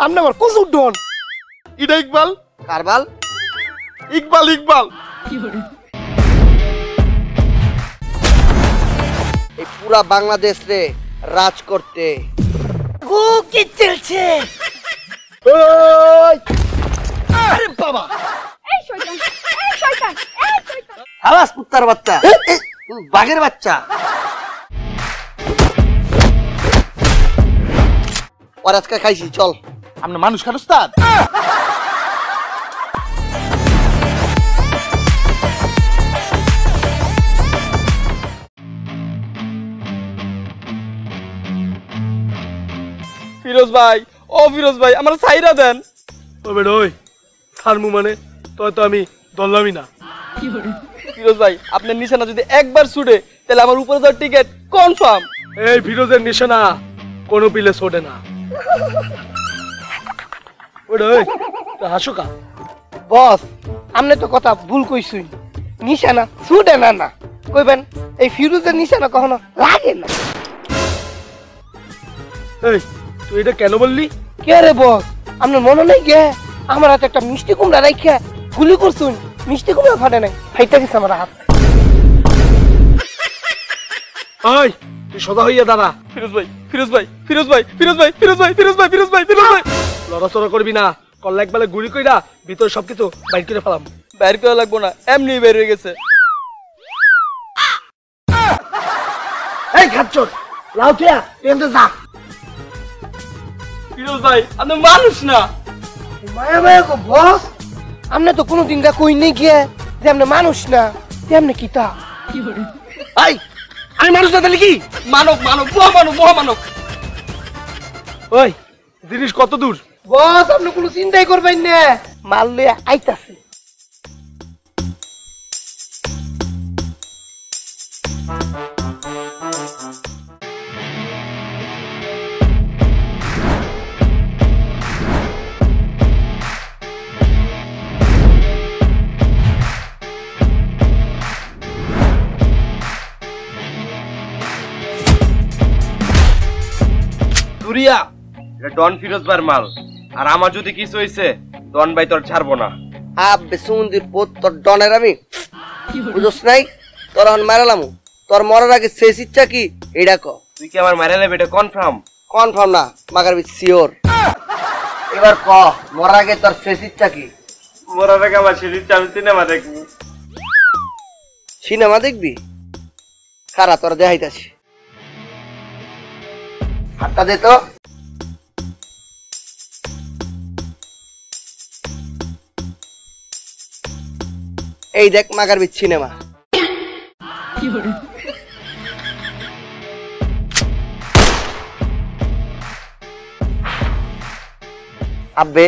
আপনি আমার কসুর ডন। এটা ইকবাল? কারবাল? ইকবাল ইকবাল। এই পুরা বাংলাদেশ রে রাজ করতে। ও কি চলছে? ওই আরে বাবা, এই শয়তান, এই শয়তান, এই শয়তান। হালাস কুত্তার বাচ্চা, বাঘের বাচ্চা। ওর আজকে খাইছি, চল। আপনি মানুষ খান উস্তাদ? ফিরোজ ভাই, ও ফিরোজ ভাই, আমার সাইরা দেন। ও বেটা ওই ছাড়মু মানে তোর তো আমি ধরলামই না। ফিরোজ ভাই, আপনার নিশানা যদি একবার ছুটে তাহলে আমার উপরে যাওয়ার টিকিট কনফার্ম। এই ফিরোজের নিশানা কোনো পিলে ছোটে না। ওটা ওই হাসো কা? বস, আমনে তো কথা ভুল কইছুই। নিশানা ছুটে না না কইবেন, এই ফিরোজের নিশানা কখনো লাগে না। এই তুই এটা কেন বললি? কে রে বস, আপনার মনে নাই গে আমার হাতে একটা মিষ্টি কুমড়া রাইখা গুলি করছুন, মিষ্টি কুমড়া ফাটে নাই, ফাইটা গেছে আমার হাত। ওই তুই সদা হইয়া দাঁড়া। ফিরোজ ভাই, ফিরোজ ভাই, ফিরোজ ভাই, ফিরোজ ভাই, ফিরোজ ভাই, ফিরোজ ভাই, ফিরোজ ভাই, ফিরোজ ভাই। লড়াচড়া করবি না, কল্লা একবেলা গুলি কইরা ভিতরে সবকিছু বাইর করে ফেলাম। বাইর করা লাগবো না, এমনি বের হয়ে গেছে। এই খাচ্চর লাউ থিয়া তুই এমতে যা। ফিরোজ ভাই, আপনি মানুষ না। মায়া মায়া গো বস, আমনে তো কোনোদিন গা কই নাই গিয়ে যে আমনে মানুষ না, তেমনে কি তা? এই আমি মানুষ না তাহলে কি? মানব, মানব, মহামানব, মহামানব। ওই জিনিস কত দূর? বস আপনি কোনো চিন্তাই করবেন না, মাল লইয়া আইতাছে। দুরিয়া, এটা ডন ফিরোজ ভাইয়ের মাল। আর আমার যদি কিছু হইছে ডন ভাই তোর ছাড়বো না। আবে সুন্দর পোত তোর ডনের আমি বুঝছ নাই? তোর এখন মারালাম, তোর মরার আগে শেষ ইচ্ছা কি এটা ক। তুই কি আমার মারা নেবে এটা কনফার্ম? কনফার্ম না, মাগার বি শিওর। এবার ক মরার আগে তোর শেষ ইচ্ছা কি? মরার আগে আমার শেষ ইচ্ছা আমি সিনেমা দেখবো। সিনেমা দেখবি? খারা তোর দেখাইতাছি, হাতটা দে তো। এই দেখ মাগার বি সিনেমা। আব্বে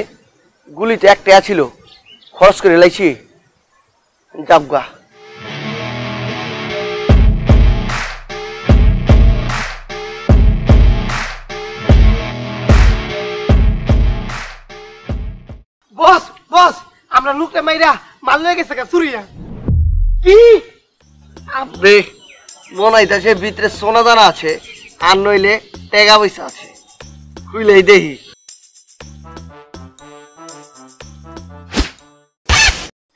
গুলিতে একটা ছিল, খরচ করে লাইছি, যাবগা। বস বস, আমরা লুকটা মাইরা মাল লয়ে গেছে গা চুরিয়া। কি আব্বে মনে হইতাছে ভিতরে সোনা দানা আছে, আর নইলে টেকা পয়সা আছে, খুইলেই দেখি।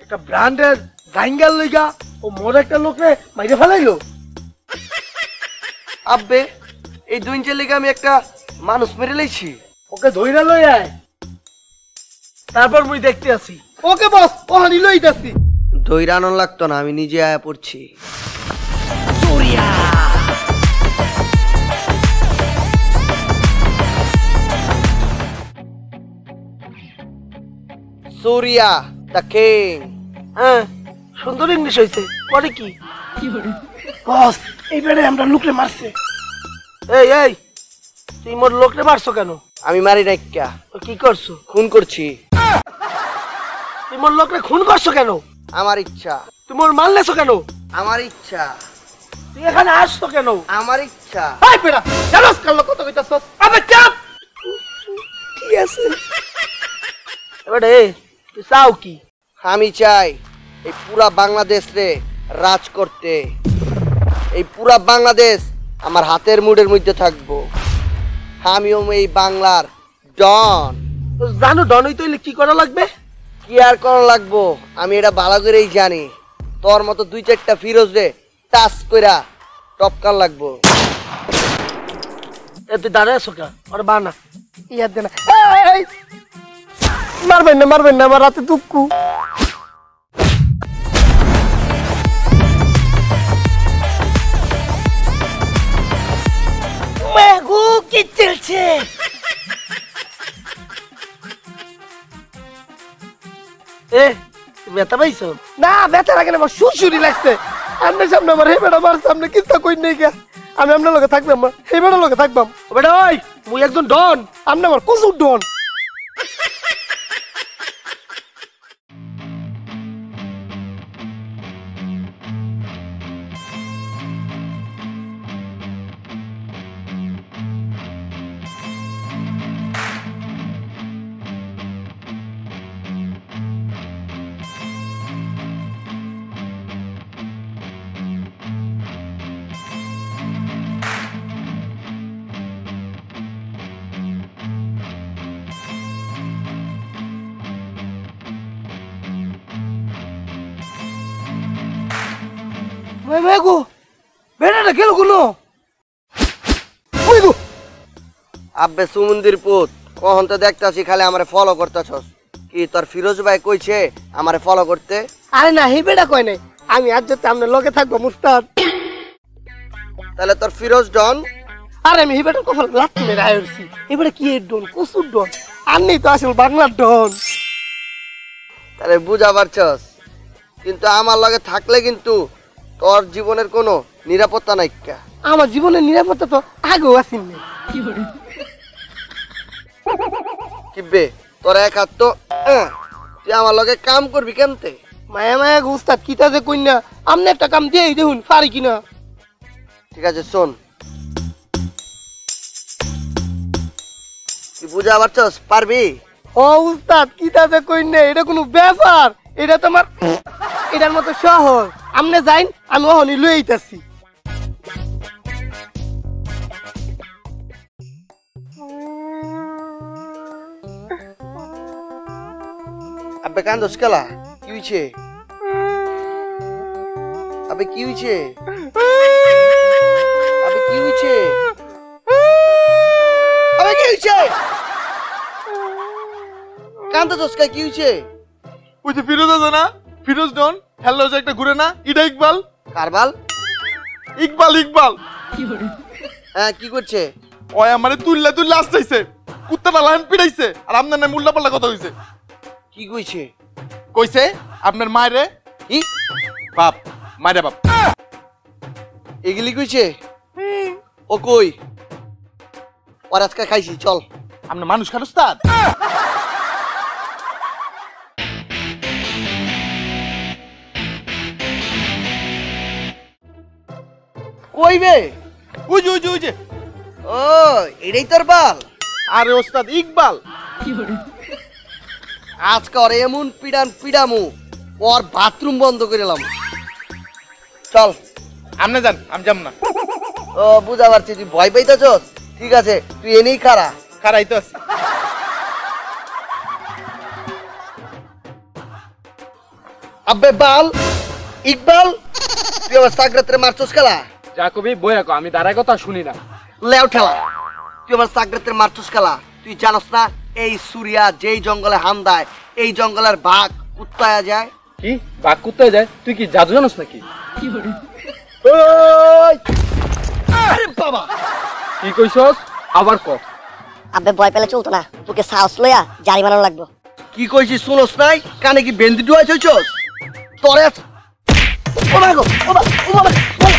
একটা ব্র্যান্ডের জাইঙ্গাল লইগা ও মোর একটা লোকরে মাইরে ফেলাইলো। আব্বে এই 2 ইঞ্চের লেগে আমি একটা মানুষ মেরে লাইছি। ওকে ধইরা লই আয়, তারপর মুই দেখতে আসি। ওকে বস, ও হানি লইতাছি। দৈরানো লাগতো না, আমি নিজে আয়া পড়ছি। Suriya the king. হ্যাঁ সুন্দর ইংলিশ হইছে, পরে কি? বস এইবারে আমরা লুকরে মারছে। এই এই তুই মোর লোকরে মারছো কেন? আমি মারি নাই ক্যা, তো কি করছো? খুন করছি। তুই মোর লোকরে খুন করছো কেন? আমার ইচ্ছা। তুই মোর মারলেছো কেন? আমার ইচ্ছা। তুই এখানে আসছো কেন? আমার ইচ্ছা। হাই পেড়া, জানোস কাল কত কইতাছস? আবে চাপ। ঠিক আছে এবারে তুই চাও কি? আমি চাই এই পুরা বাংলাদেশ রে রাজ করতে। এই পুরা বাংলাদেশ আমার হাতের মুঠের মধ্যে থাকবো। আমিও এই বাংলার ডন। জানো ডন হইতে হইলে কি করা লাগবে? কি আর করা লাগবো, আমি এটা ভালো করেই জানি। তোর মতো 2-4টা ফিরোজ রে টাচ কইরা টপকান লাগবো। এ তুই দাঁড়ায় আছো কা? ওরে বানা ইয়া দে না। এই মারবেন না আমার রাতে দুঃখু। মেঘু কি চলছে? এ ব্যথা পাইছো? না ব্যথা লাগে না, আমার সুরসুরি লাগছে। আপনার সামনে আমার হে বেড়া মারছে, আপনি কিস্তা কই নেই গা। আমি আপনার লগে থাকবাম, হে বেড়ার লগে থাকবাম। বেটা ওই মুই একজন ডন। আপনি আমার কচুর ডন। মেঘু বেটাটা গেল কোনো? আব্বে সুমন্দির পুত, কখন তো দেখতাছি খালি আমারে ফলো করতেছস। কি তোর ফিরোজ ভাই কইছে আমারে ফলো করতে? আরে না, হে বেড়া কয় নাই। আমি আজ যাতে আপনার লগে থাকবো মুস্তাদ। তাহলে তোর ফিরোজ ডন? আরে আমি হে বেটার কপাল লাত্তি মেরে আইছি। এবারে কি এর ডন? কচুর ডন। আর নেই তো আসল বাংলার ডন। তাহলে বুঝা পারছস, কিন্তু আমার লগে থাকলে কিন্তু তোর জীবনের কোনো নিরাপত্তা নাই। আমার জীবনের নিরাপত্তা তো আগেও আসেন না। কিবে তোর এক হাত তো তুই আমার লগে কাম করবি কেমতে? মায়া মায়া উস্তাদ কিতা যে কইনা, আমনে একটা কাম দিয়েই দেখুন পারি কিনা। ঠিক আছে শোন, তুই বুঝা পারছস পারবি? ও উস্তাদ কিতা যে কইনা, এটা কোনো ব্যাপার? এটা তোমার এটার মতো সহজ। আমনে যাইন, আমি ওহনি লই আইতাছি। আবে কান্দোস কেলা? কি হইছে? আবে কি হইছে? আবে কি হইছে? আবে কি হইছে? কান্দোস কে? কি হইছে? ওই যে ফিরোজ আছে না, ফিরোজ ডন হ্যালো যে একটা ঘুরে না, এটা ইকবাল। কারবাল? ইকবাল ইকবাল হ্যাঁ, কি করছে? ওই আমারে তুললে আসতেছে, কুত্তাটা লাইন পিড়াইছে, আর আপনার নামে উল্টা পাল্টা কথা হইছে। কি কইছে? কইছে আপনার মায়েরে কি বাপ, মায়েরে বাপ। এগুলি কইছে? ও কই? ওর আজকে খাইছি, চল। আপনার মানুষ খান উস্তাদ? কইবে? ওই যে ওই যে ওই যে, ও এটাই তোর বাল? আরে ওস্তাদ ইকবাল। আজকে ওর এমন পিডামু ওর বাথরুম বন্ধ করে এলাম। চল। আপনি যান, আমি যাব না। ও বুঝা পারছি, তুই ভয় পাইতেছস। ঠিক আছে, তুই এনেই খারা। খারাই তো আছি। আব্বে বাল ইকবাল, তুই আমার সাগরাত্রে মারছস খেলা? যা কবি বইয়া কো, আমি দাঁড়ায় কথা শুনি না। লেও ঠেলা, তুই আমার সাগরাত্রে মারছস খেলা? তুই জানোস না এই সুরিয়া যেই জঙ্গলে হাম দেয়, এই জঙ্গলের বাঘ কুত্তায়া যায়। কি বাঘ কুত্তায় যায়? তুই কি জাদু জানোস নাকি? ওই! আরে বাবা, কি কইছস? আবার ক। আবে ভয় পেলে চলতো না, তোকে সাহস লইয়া জারি মারানো লাগবো। কি কইছিস শুনোস নাই? কানে কি বেন্দি ডুয়াই চইছস? তোরে ও মা গো, ও মা, ও বাবা, ও মা।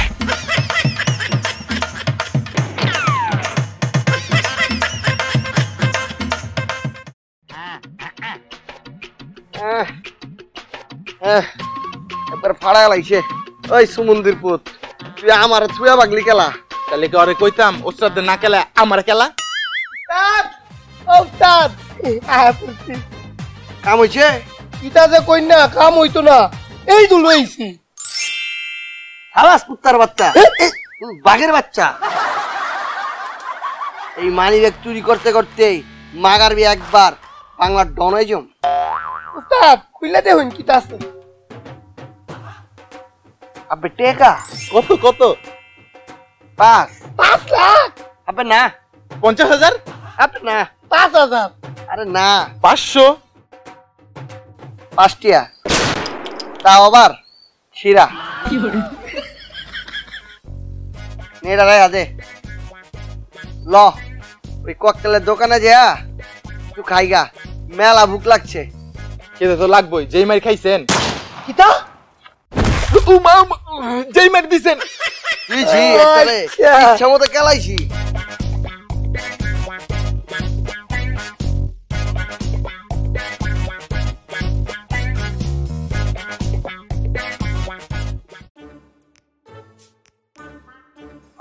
একবার ফাড়া লাগছে। ওই সুমন্দির পুত, তুই আমার থুয়া বাগলি খেলা? তাহলে কি ওরে কইতাম ওস্তাদ না খেলা আমার খেলা? উস্তাদ কাম হইছে? কিতা যে কইনা, কাম হইতো না। এই তো লইছি। হালাস কুত্তার বাচ্চা, বাঘের বাচ্চা। এই মানি ব্যাগ চুরি করতে করতে মাগারবি একবার, বাংলার ডন হয়ে যাম। উস্তাদ খুইলা দেখুন কি আছে। আবে টেকা কত কত? 5 লাখ। আবে না 50,000? আবে না 5,000। আরে না 500? 5 টিয়া তাও আবার শিরা নেড়া রে আজে ল ওই ককটেলের দোকানে যা একটু খাইগা মেলা ভুক লাগছে। খেতে তো লাগবেই, যেই মার খাইছেন। কিতা? যেই মার দিছেন। জি জি একবারে আচ্ছা। ইচ্ছা মতো খেলাইছি।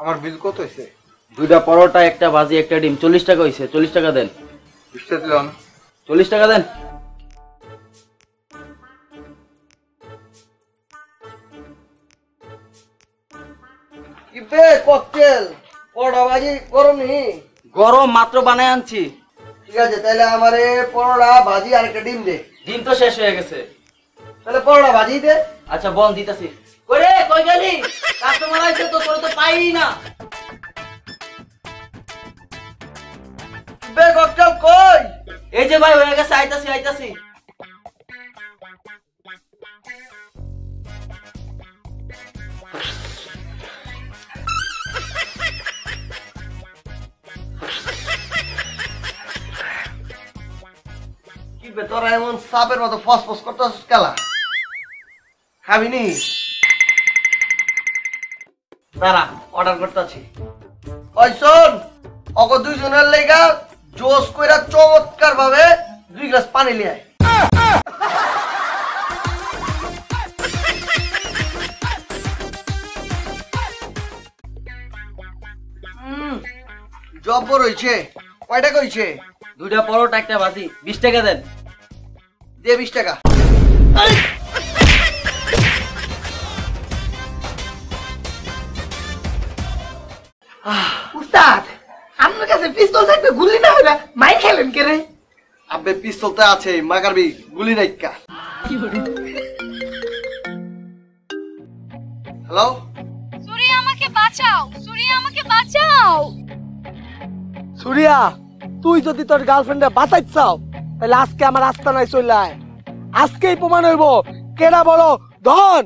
আমার বিল কত হয়েছে? 2টা পরোটা, একটা ভাজি, একটা ডিম, 40 টাকা হইছে। 40 টাকা দেন। 20 টাকা দিল না? 40 টাকা দেন। কিবে ককটেল পরোটা ভাজি করনি? গরম মাত্র বানায় আনছি। ঠিক আছে তাহলে আমারে পরোটা ভাজি আর একটা ডিম দে। ডিম তো শেষ হয়ে গেছে। তাহলে পরোটা ভাজি দে। আচ্ছা বল দিতাছি। কইরে কই গেলি? কাস্টমার আইছে তো, তোর তো পাইই না। কিবে ককটেল কই? এই যে ভাই হয়ে গেছে, আইতাছি আইতাছি। কিবে তোরা এমন সাপের মতো ফসফস করতেছিস কেলা? খাবি নি? দাঁড়া অর্ডার করতেছি। ওই শোন অগ দুইজনের লেগা জোস কইরা চমৎকার ভাবে 2 গ্লাস পানি লিয়ে আয়। জব্বর হইছে। কয়টা কইছে? 2টা পরোটা, একটা ভাজি, 20 টাকা দেন। দে 20 টাকা। উস্তাদ আপনার কাছে পিস্তল থাকতে গুলি না হইলা মাই খেলেন কে রে? আবে পিস্তল তো আছে, মাগারবি গুলি নাইকা। হ্যালো সুরিয়া আমাকে বাঁচাও, সুরিয়া আমাকে বাঁচাও। সুরিয়া, তুই যদি তোর গার্লফ্রেন্ডে বাঁচাইতে চাও তাহলে আজকে আমার আস্তানায় চলে আয়। আজকেই প্রমাণ হইব কেডা বড় ধন।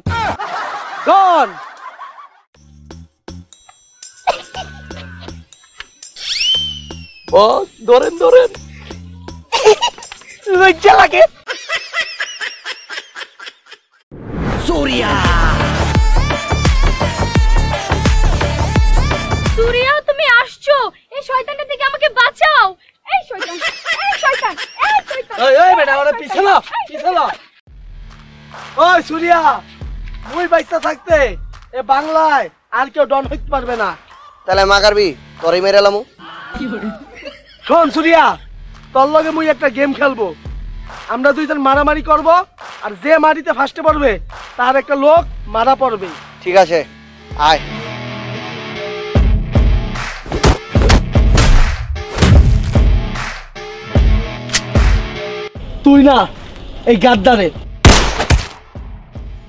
ধন বস, ধরেন ধরেন। লজ্জা লাগে। সুরিয়া সুরিয়া তুমি আসছো, এই শয়তানটা থেকে আমাকে বাঁচাও। এই শয়তান, এই শয়তান, এই শয়তান। এই এই বেটা ওরে পিছলা পিছলা। ওই সুরিয়া, মুই বাইসা থাকতে এ বাংলায় আর কেউ ডন হইতে পারবে না। তাহলে মাগারবি তোরই মেরে লামু। শোন সুরিয়া, তোর লগে মুই একটা গেম খেলবো। আমরা দুইজন মারামারি করব, আর যে মারিতে ফার্স্টে পড়বে তার একটা লোক মারা পড়বে। ঠিক আছে আয়। তুই না এই গাদ্দারে।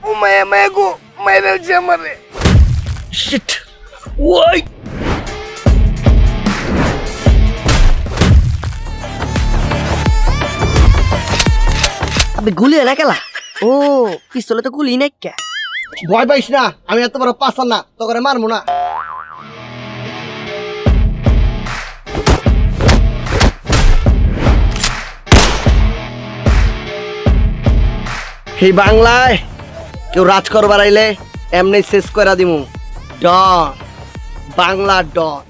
ও মায়া মায়া গো মাইরা যে আমারে। শিট ওই আবে গুলি না কেলা? ও পিস্তলে তো গুলি নাই কে? ভয় পাইস না, আমি এত বড় পাসার না, তো করে মারবো না। এই বাংলায় কেউ রাজ করবার আইলে এমনি শেষ করে দিমু। ডন, বাংলা ডন।